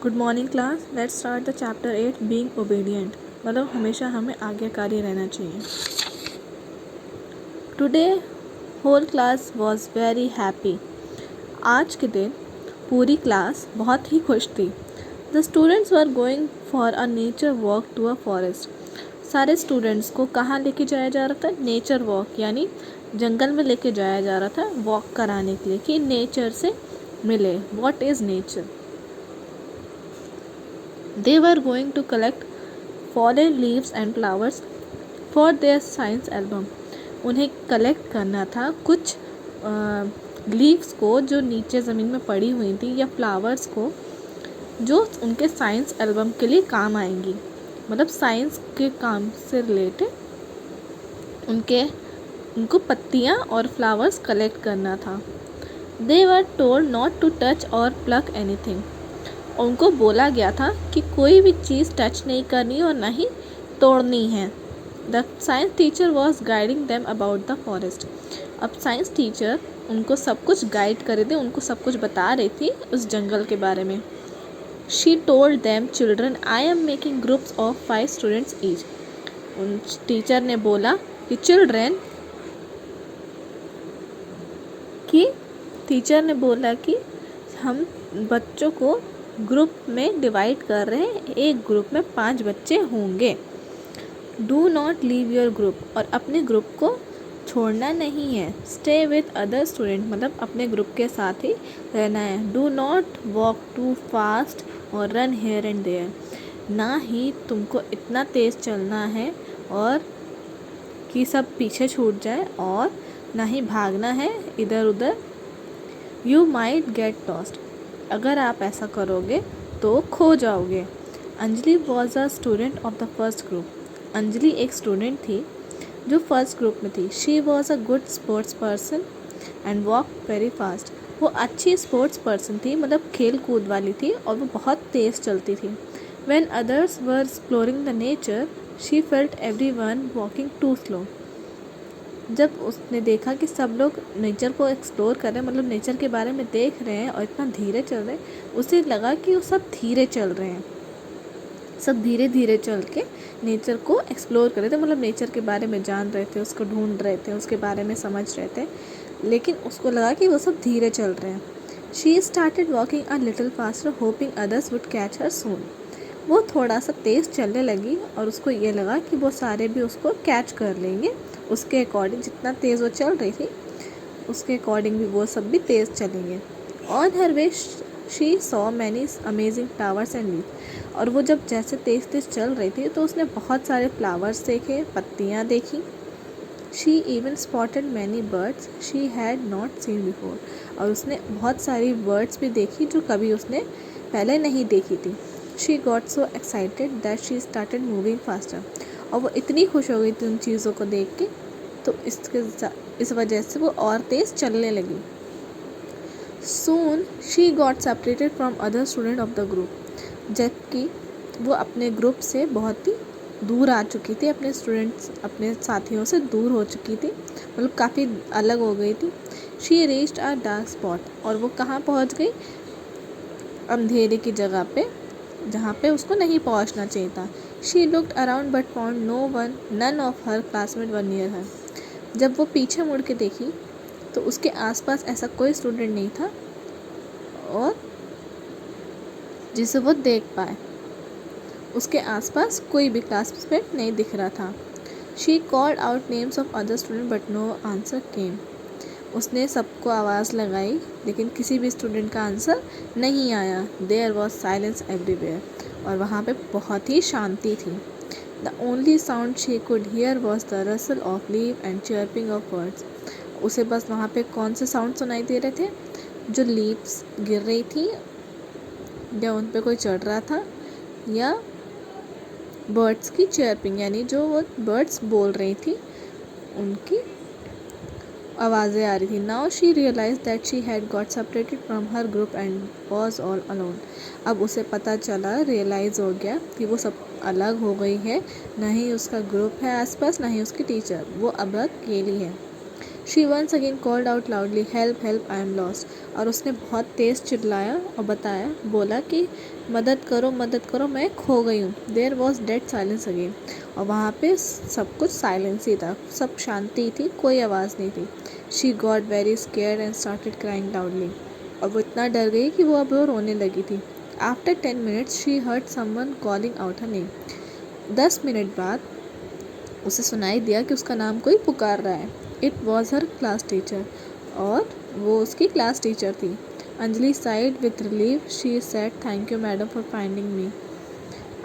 Good morning class. Let's start the chapter 8 being obedient. मतलब हमेशा हमें आज्ञाकारी रहना चाहिए। Today whole class was very happy. आज के दिन पूरी क्लास बहुत ही खुश थी। The students were going for a nature walk to a forest. सारे स्टूडेंट्स को कहाँ लेके जाया जा रहा था? नेचर वॉक, यानी जंगल में लेके जाया जा रहा था वॉक कराने के लिए कि नेचर से मिले। What is nature? They were going to collect fallen leaves and flowers for their science album. उन्हें कलेक्ट करना था कुछ लीव्स को जो नीचे ज़मीन में पड़ी हुई थी या फ्लावर्स को जो उनके साइंस एल्बम के लिए काम आएंगी। मतलब साइंस के काम से रिलेटेड उनको पत्तियाँ और फ्लावर्स कलेक्ट करना था। They were told not to touch or pluck anything. उनको बोला गया था कि कोई भी चीज़ टच नहीं करनी और ना ही तोड़नी है। The science teacher was guiding them about the forest. अब साइंस टीचर उनको सब कुछ गाइड कर रही थी, उनको सब कुछ बता रही थी उस जंगल के बारे में। She told them children I am making groups of 5 students each. उन टीचर ने बोला कि टीचर ने बोला कि हम बच्चों को ग्रुप में डिवाइड कर रहे हैं। एक ग्रुप में 5 बच्चे होंगे। Do not leave your group, और अपने ग्रुप को छोड़ना नहीं है। स्टे विथ अदर स्टूडेंट, मतलब अपने ग्रुप के साथ ही रहना है। Do not walk too fast और रन हेयर एंड देयर, ना ही तुमको इतना तेज़ चलना है और कि सब पीछे छूट जाए, और ना ही भागना है इधर उधर। यू माइट गेट लॉस्ट, अगर आप ऐसा करोगे तो खो जाओगे। Anjali was a student of the first group. Anjali एक स्टूडेंट थी जो फर्स्ट ग्रुप में थी। She was a good sports person and walk very fast. वो अच्छी स्पोर्ट्स पर्सन थी, मतलब खेल कूद वाली थी, और वो बहुत तेज़ चलती थी। When others were exploring the nature she felt everyone walking too slow. जब उसने देखा कि सब लोग नेचर को एक्सप्लोर कर रहे हैं, मतलब नेचर के बारे में देख रहे हैं और इतना धीरे चल रहे हैं, उसे लगा कि वो सब धीरे चल रहे हैं। सब धीरे धीरे चल के नेचर को एक्सप्लोर कर रहे थे, मतलब नेचर के बारे में जान रहे थे, उसको ढूंढ रहे थे, उसके बारे में समझ रहे थे, लेकिन उसको लगा कि वो सब धीरे चल रहे हैं। She started walking a little faster hoping others would catch her soon. वो थोड़ा सा तेज़ चलने लगी और उसको ये लगा कि वो सारे भी उसको कैच कर लेंगे। उसके अकॉर्डिंग जितना तेज़ वो चल रही थी उसके अकॉर्डिंग भी वो सब भी तेज़ चलेंगे। On her way she saw many amazing flowers and leaves. और वो जब जैसे तेज़ तेज़ चल रही थी तो उसने बहुत सारे फ्लावर्स देखे, पत्तियाँ देखी। She even spotted many birds she had not seen before. और उसने बहुत सारी बर्ड्स भी देखी जो कभी उसने पहले नहीं देखी थी। She got so excited that she started moving faster. और वो इतनी खुश हो गई थी उन चीज़ों को देख के, तो इस वजह से वो और तेज़ चलने लगी। Soon she got separated from other student of the group. जबकि वो अपने ग्रुप से बहुत ही दूर आ चुकी थी, अपने साथियों से दूर हो चुकी थी, मतलब काफ़ी अलग हो गई थी। She reached a dark spot, और वो कहाँ पहुँच गई? अंधेरे की जगह पे, जहाँ पे उसको नहीं पहुँचना चाहिए था। She looked around but found none of her classmate were near her. जब वो पीछे मुड़ के देखी तो उसके आसपास ऐसा कोई स्टूडेंट नहीं था और जिसे वो देख पाए। उसके आसपास कोई भी क्लासमेट नहीं दिख रहा था। She called out names of other student but no answer came. उसने सबको आवाज़ लगाई लेकिन किसी भी स्टूडेंट का आंसर नहीं आया। देयर वॉज साइलेंस एवरीवेयर, और वहाँ पे बहुत ही शांति थी। The only sound she could hear was the Russell of leave and chirping of birds. उसे बस वहाँ पे कौन से साउंड सुनाई दे रहे थे? जो लीव्स गिर रही थी, या उन पे कोई चढ़ रहा था, या बर्ड्स की चर्पिंग, यानी जो वो बर्ड्स बोल रही थी उनकी आवाज़ें आ रही थी। Now she realize that she had got separated from her group and was all alone. अब उसे पता चला, रियलाइज़ हो गया कि वो सब अलग हो गई है, ना ही उसका ग्रुप है आसपास, ना ही उसकी टीचर, वो अब अकेली है। She once again called out loudly, help help, I am lost. और उसने बहुत तेज़ चिल्लाया और बोला कि मदद करो, मैं खो गई हूँ। There was dead silence again. और वहाँ पे सब कुछ साइलेंस ही था, सब शांति थी, कोई आवाज़ नहीं थी। She got very scared and started crying loudly. और वो इतना डर गई कि वो अब रोने लगी थी। After 10 minutes she heard someone calling out her name. 10 minute बाद उसे सुनाई दिया कि उसका नाम कोई पुकार रहा है। It was her class teacher, और वो उसकी क्लास टीचर थी। Anjali side with relief, she said thank you madam for finding me,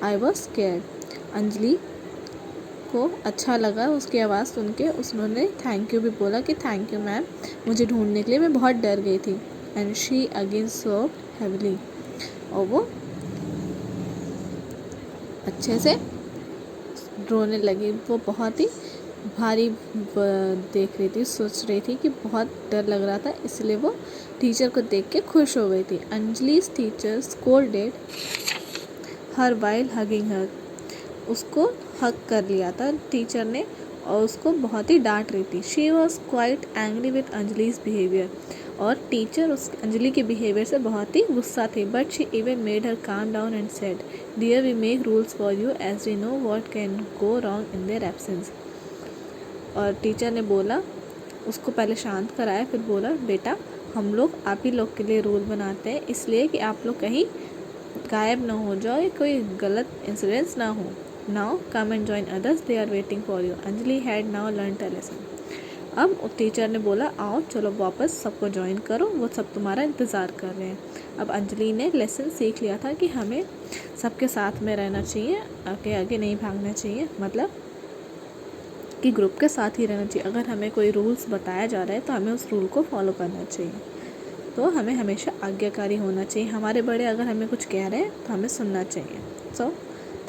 I was scared. Anjali को अच्छा लगा उसकी आवाज़ सुन के, उन्होंने थैंक यू भी बोला कि थैंक यू मैम, मुझे ढूंढने के लिए मैं बहुत डर गई थी। And she again sobbed heavily. और वो अच्छे से रोने लगी। वो बहुत ही भारी देख रही थी, सोच रही थी कि बहुत डर लग रहा था, इसलिए वो टीचर को देख के खुश हो गई थी। अंजलि's टीचर स्कोल्डेड हर वाइल हगिंग हर। उसको हग कर लिया था टीचर ने और उसको बहुत ही डांट रही थी। She was quite angry with Anjali's behaviour. और टीचर उस अंजलि के बिहेवियर से बहुत ही गुस्सा थी। But she even made her calm down and said, dear we make rules for you as we know what can go wrong in their absence. और teacher ने बोला, उसको पहले शांत कराया, फिर बोला, बेटा हम लोग आप ही लोग के लिए रूल बनाते हैं, इसलिए कि आप लोग कहीं गायब ना हो जाओ, कोई गलत इंसिडेंट्स ना हो। Now come and join others, they are waiting for you. Anjali had now learn a lesson. अब टीचर ने बोला, आओ चलो वापस सबको ज्वाइन करो, वो सब तुम्हारा इंतज़ार कर रहे हैं। अब अंजलि ने लेसन सीख लिया था कि हमें सबके साथ में रहना चाहिए, आगे आगे नहीं भागना चाहिए, मतलब कि ग्रुप के साथ ही रहना चाहिए। अगर हमें कोई रूल्स बताया जा रहा है तो हमें उस रूल को फॉलो करना चाहिए। तो हमें हमेशा आज्ञाकारी होना चाहिए। हमारे बड़े अगर हमें कुछ कह रहे हैं तो हमें सुनना चाहिए। So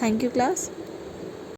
thank you class.